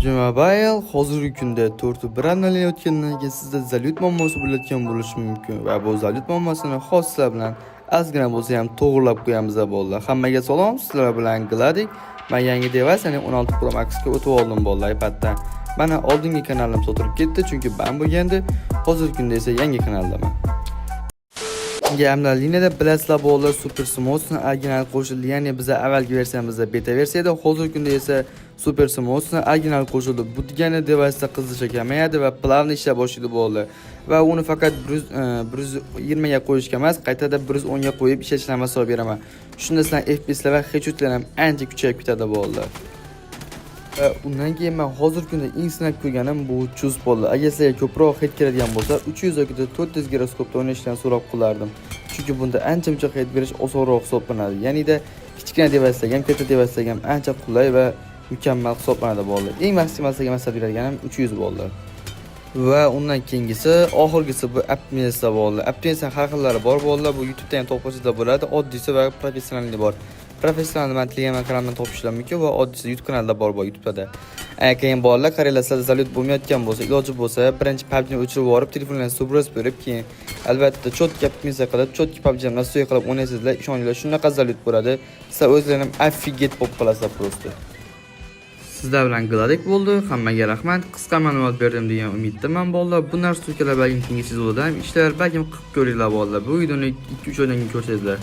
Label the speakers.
Speaker 1: PUBG Mobile hozirgi kunda 4.1 o'tgandan keyin sizda zalyut muammosi bo'layotgan bo'lishi mumkin va bu zalyut muammosini xos sizlar bilan ozgina bo'lsa ham to'g'rilab qo'yamiz bolalar. Hammaga salom, sizlar bilan Gladik. Men yangi device'ning 16 Pro Max'ga o'tib oldim bolalar iPaddan. Mana oldingi kanalim sotilib ketdi, chunki ban bo'lgandi. Hozirgi kunda esa yangi kanaldaman. Gamlar liniyada bilasizlar bolalar Super Smooth'ni original qo'shildi, ya'ni biz avvalgi versiyamizda beta versiyada, hozirgi kunda esa Super Smooth'ni original qo'shildi. Bu degani device'da qizishi kamayadi va plavni ishlay boshlaydi bolalar. Va uni faqat 120 ga qo'yishga emas, qaytada 110 ga qo'yib ishlashni masob beraman. Shunda sizlar FPS'lar va HUD'lar ham ancha kuchayib ketadi bolalar. Undan keyin men hozirgi kunda eng sinab ko'rganim bu chuz bolalar. Agar sizga ko'proq hid keladigan bo'lsa, 300 yoki 400 giroskopda o'ynashdan so'rab qolardim. Chunki bunda ancha hid berish osonroq hisoblanadi. Ya'ni-da kichkina device'ga ham, katta device'ga ham ancha qulay va mukammal hisoblanadi bolalar. Eng maksimal sizga masal beradiganim 300 bolalar. Va undan keyingisi, oxirgisi bu Optimizm bolalar. Optimizm har xillari bor bolalar. Bu YouTube'da ham topishida bo'ladi. Oddiysi va professionali bor. Professional man Telegram kanalidan topishingiz mumkin va oddiysi YouTube kanalida bor YouTube'da. Agar keyin bolalar qaringlar zalyut bo'lmayotgan bo'lsa, iloji bo'lsa, birinchi PUBG'ni o'chirib yuborib, telefonlarni subros berib, keyin albatta cho'tka optimizatsiya qilib, cho'tka PUBG'ni nastroy qilib o'ynaysizlar, ishoninglar, shunaqa zalyut bo'ladi. Sizlar o'zlaringiz ham affiget bo'lib qolasizlar просто. Sizlar bilan Gladik bo'ldi. Hammaga rahmat. Qisqa ma'lumot berdim degan umiddaman bolalar. Bu narsa balkim keyingi sezonda ham ishlar, balkim qilib ko'ringlar bolalar. Bu videoni 2-3 oydan keyin ko'rsangizlar.